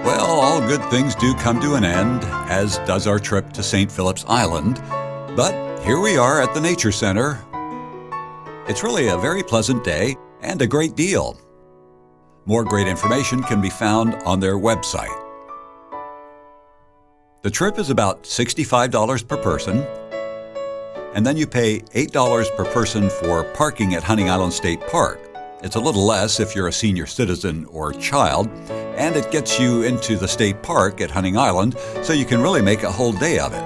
Well, all good things do come to an end, as does our trip to St. Phillips Island. But here we are at the Nature Center. It's really a very pleasant day and a great deal. More great information can be found on their website. The trip is about $65 per person, and then you pay $8 per person for parking at Hunting Island State Park. It's a little less if you're a senior citizen or child, and it gets you into the state park at Hunting Island, so you can really make a whole day of it.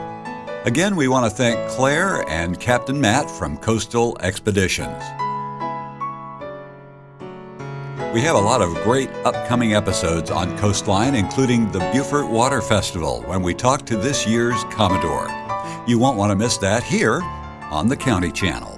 Again, we want to thank Claire and Captain Matt from Coastal Expeditions. We have a lot of great upcoming episodes on Coastline, including the Beaufort Water Festival, when we talk to this year's Commodore. You won't want to miss that here on the County Channel.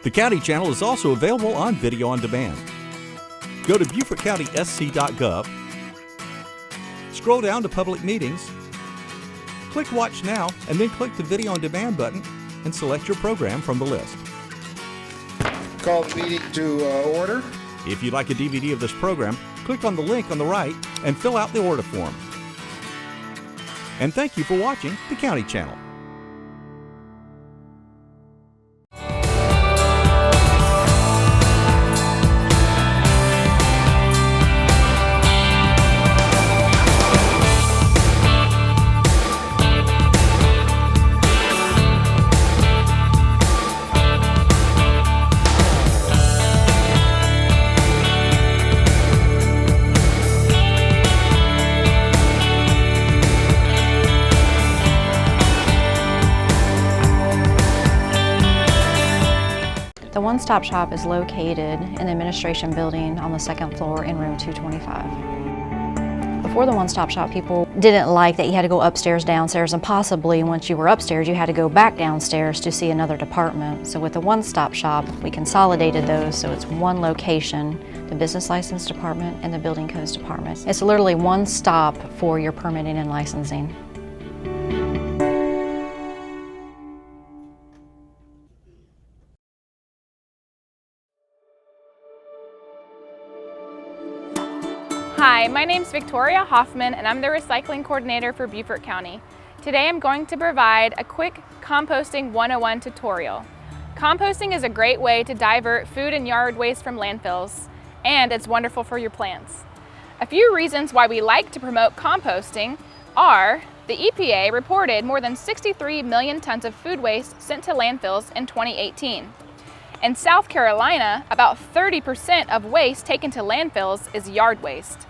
The County Channel is also available on video on demand. Go to BeaufortCountySC.gov, scroll down to Public Meetings, click Watch Now, and then click the Video on Demand button and select your program from the list. Call the meeting to order. If you'd like a DVD of this program, click on the link on the right and fill out the order form. And thank you for watching the County Channel. The one-stop shop is located in the administration building on the second floor in room 225. Before the one-stop shop, people didn't like that you had to go upstairs, downstairs, and possibly once you were upstairs, you had to go back downstairs to see another department. So with the one-stop shop, we consolidated those so it's one location, the business license department and the building codes department. It's literally one stop for your permitting and licensing. Hi, my name is Victoria Hoffman and I'm the recycling coordinator for Beaufort County. Today I'm going to provide a quick Composting 101 tutorial. Composting is a great way to divert food and yard waste from landfills, and it's wonderful for your plants. A few reasons why we like to promote composting are the EPA reported more than 63 million tons of food waste sent to landfills in 2018. In South Carolina, about 30% of waste taken to landfills is yard waste.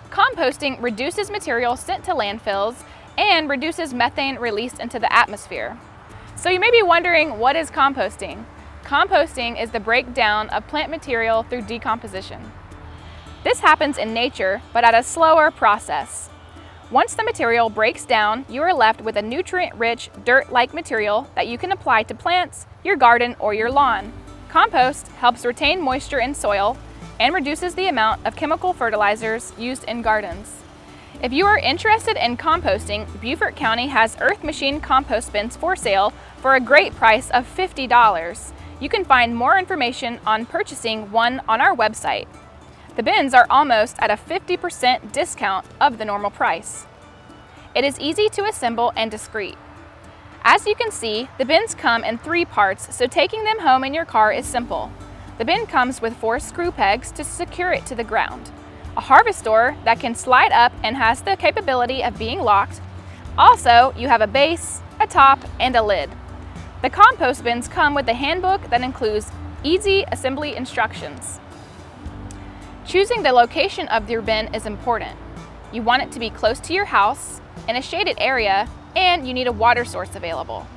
Composting reduces material sent to landfills and reduces methane released into the atmosphere. So you may be wondering, what is composting? Composting is the breakdown of plant material through decomposition. This happens in nature, but at a slower process. Once the material breaks down, you are left with a nutrient-rich, dirt-like material that you can apply to plants, your garden, or your lawn. Compost helps retain moisture in soil and reduces the amount of chemical fertilizers used in gardens. If you are interested in composting, Beaufort County has Earth Machine compost bins for sale for a great price of $50. You can find more information on purchasing one on our website. The bins are almost at a 50% discount of the normal price. It is easy to assemble and discreet. As you can see, the bins come in 3 parts, so taking them home in your car is simple. The bin comes with 4 screw pegs to secure it to the ground, a harvest door that can slide up and has the capability of being locked. Also, you have a base, a top, and a lid. The compost bins come with a handbook that includes easy assembly instructions. Choosing the location of your bin is important. You want it to be close to your house, in a shaded area, and you need a water source available.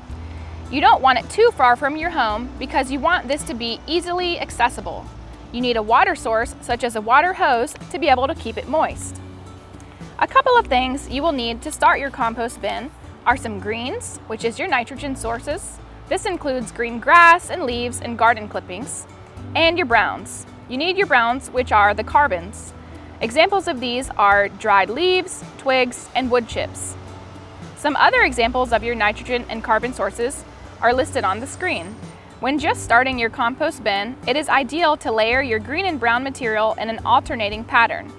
You don't want it too far from your home because you want this to be easily accessible. You need a water source, such as a water hose, to be able to keep it moist. A couple of things you will need to start your compost bin are some greens, which is your nitrogen sources. This includes green grass and leaves and garden clippings, and your browns. You need your browns, which are the carbons. Examples of these are dried leaves, twigs, and wood chips. Some other examples of your nitrogen and carbon sources are listed on the screen. When just starting your compost bin, it is ideal to layer your green and brown material in an alternating pattern.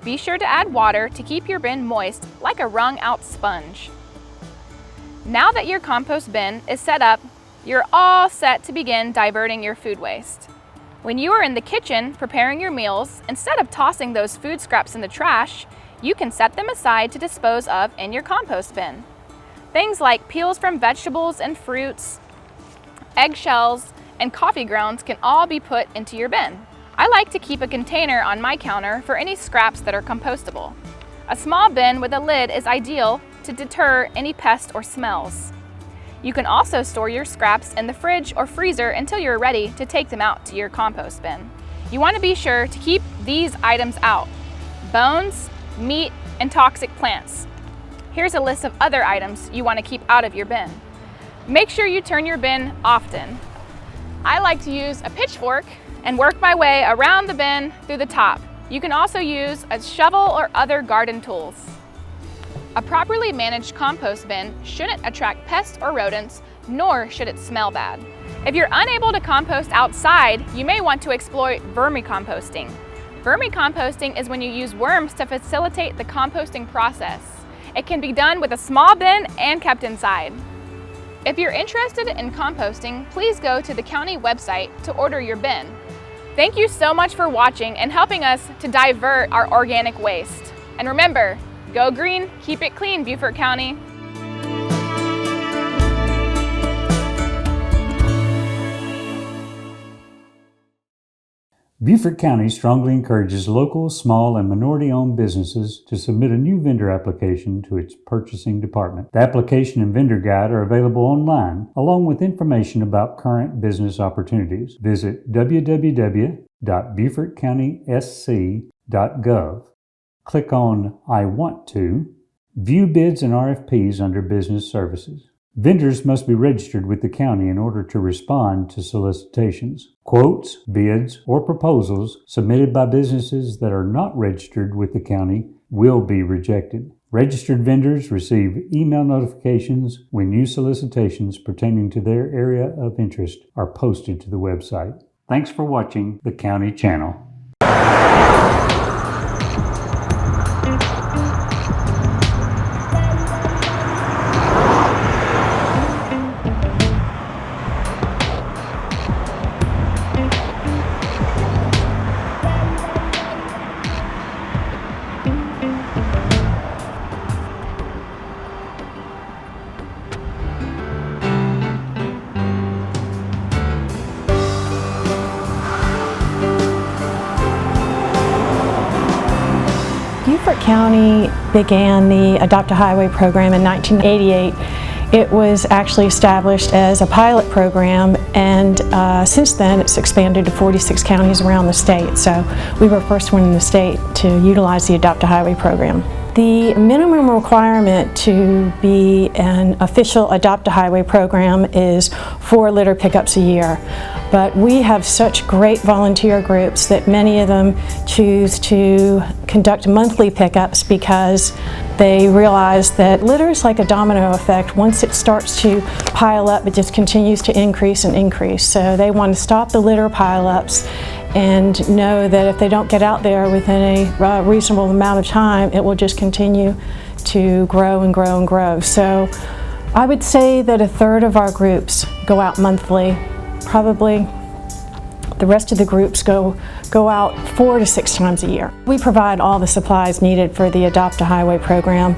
Be sure to add water to keep your bin moist like a wrung-out sponge. Now that your compost bin is set up, you're all set to begin diverting your food waste. When you are in the kitchen preparing your meals, instead of tossing those food scraps in the trash, you can set them aside to dispose of in your compost bin. Things like peels from vegetables and fruits, eggshells, and coffee grounds can all be put into your bin. I like to keep a container on my counter for any scraps that are compostable. A small bin with a lid is ideal to deter any pests or smells. You can also store your scraps in the fridge or freezer until you're ready to take them out to your compost bin. You want to be sure to keep these items out: bones, meat, and toxic plants. Here's a list of other items you want to keep out of your bin. Make sure you turn your bin often. I like to use a pitchfork and work my way around the bin through the top. You can also use a shovel or other garden tools. A properly managed compost bin shouldn't attract pests or rodents, nor should it smell bad. If you're unable to compost outside, you may want to explore vermicomposting. Vermicomposting is when you use worms to facilitate the composting process. It can be done with a small bin and kept inside. If you're interested in composting, please go to the county website to order your bin. Thank you so much for watching and helping us to divert our organic waste. And remember, go green, keep it clean, Beaufort County. Beaufort County strongly encourages local, small, and minority-owned businesses to submit a new vendor application to its purchasing department. The application and vendor guide are available online, along with information about current business opportunities. Visit www.beaufortcountysc.gov click on I Want To, view bids and RFPs under Business Services. Vendors must be registered with the county in order to respond to solicitations. Quotes, bids, or proposals submitted by businesses that are not registered with the county will be rejected. Registered vendors receive email notifications when new solicitations pertaining to their area of interest are posted to the website. Thanks for watching the County Channel. Beaufort County began the Adopt a Highway program in 1988. It was actually established as a pilot program, and since then it's expanded to 46 counties around the state. So we were the first one in the state to utilize the Adopt a Highway program. The minimum requirement to be an official Adopt a Highway program is 4 litter pickups a year. But we have such great volunteer groups that many of them choose to conduct monthly pickups because they realize that litter is like a domino effect. Once it starts to pile up, it just continues to increase and increase. So they want to stop the litter pileups and know that if they don't get out there within a reasonable amount of time, it will just continue to grow and grow and grow. So I would say that 1/3 of our groups go out monthly. Probably the rest of the groups go out 4 to 6 times a year. We provide all the supplies needed for the Adopt a Highway program.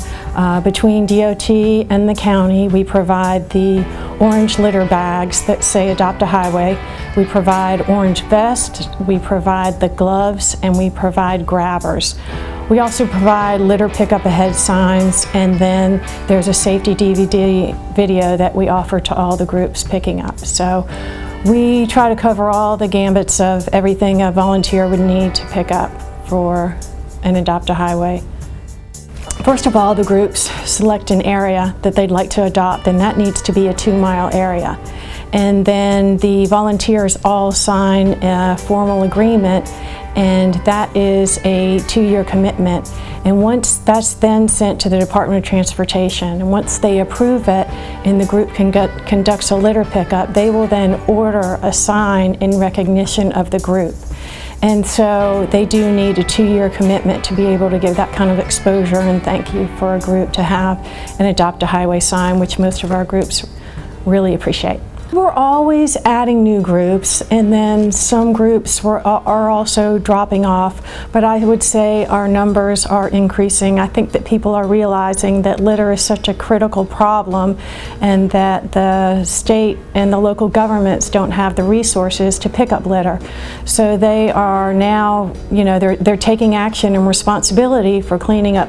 Between DOT and the county, we provide the orange litter bags that say Adopt a Highway. We provide orange vests, we provide the gloves, and we provide grabbers. We also provide litter pickup ahead signs, and then there's a safety DVD video that we offer to all the groups picking up. So we try to cover all the gambits of everything a volunteer would need to pick up for an Adopt a Highway. First of all, the groups select an area that they'd like to adopt, and that needs to be a 2-mile area. And then the volunteers all sign a formal agreement, and that is a 2-year commitment. And once that's then sent to the Department of Transportation, and once they approve it and the group conducts a litter pickup, they will then order a sign in recognition of the group. And so they do need a 2-year commitment to be able to give that kind of exposure and thank you for a group to have an Adopt a Highway sign, which most of our groups really appreciate. We're always adding new groups, and then some groups are also dropping off, but I would say our numbers are increasing. I think that people are realizing that litter is such a critical problem and that the state and the local governments don't have the resources to pick up litter. So they are now, they're taking action and responsibility for cleaning up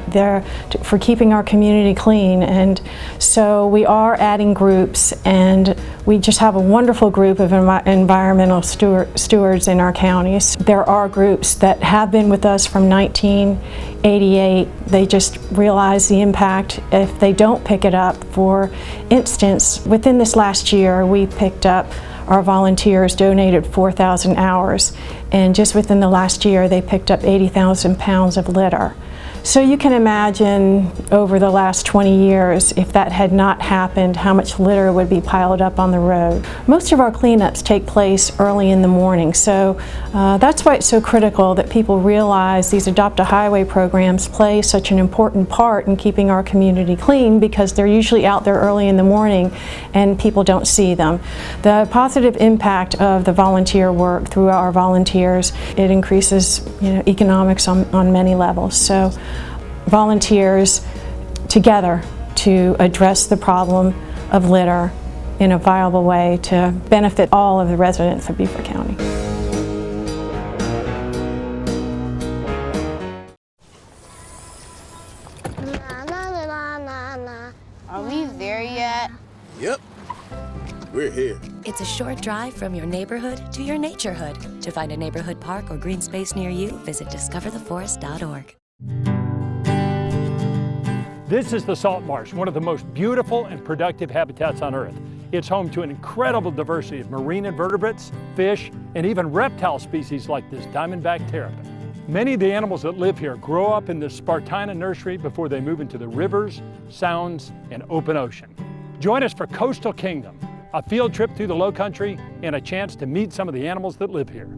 for keeping our community clean. And so we are adding groups, and we just have a wonderful group of environmental stewards in our counties. There are groups that have been with us from 1988. They just realize the impact if they don't pick it up. For instance, within this last year, we picked up, our volunteers donated 4,000 hours, and just within the last year, they picked up 80,000 pounds of litter. So you can imagine over the last 20 years, if that had not happened, how much litter would be piled up on the road. Most of our cleanups take place early in the morning, so that's why it's so critical that people realize these Adopt a Highway programs play such an important part in keeping our community clean, because they're usually out there early in the morning and people don't see them. The positive impact of the volunteer work through our volunteers, it increases economics on many levels. So volunteers together to address the problem of litter in a viable way to benefit all of the residents of Beaufort County. Are we there yet? Yep, we're here. It's a short drive from your neighborhood to your naturehood. To find a neighborhood park or green space near you, visit discovertheforest.org. This is the salt marsh, one of the most beautiful and productive habitats on Earth. It's home to an incredible diversity of marine invertebrates, fish, and even reptile species like this diamondback terrapin. Many of the animals that live here grow up in this Spartina nursery before they move into the rivers, sounds, and open ocean. Join us for Coastal Kingdom, a field trip through the Lowcountry and a chance to meet some of the animals that live here.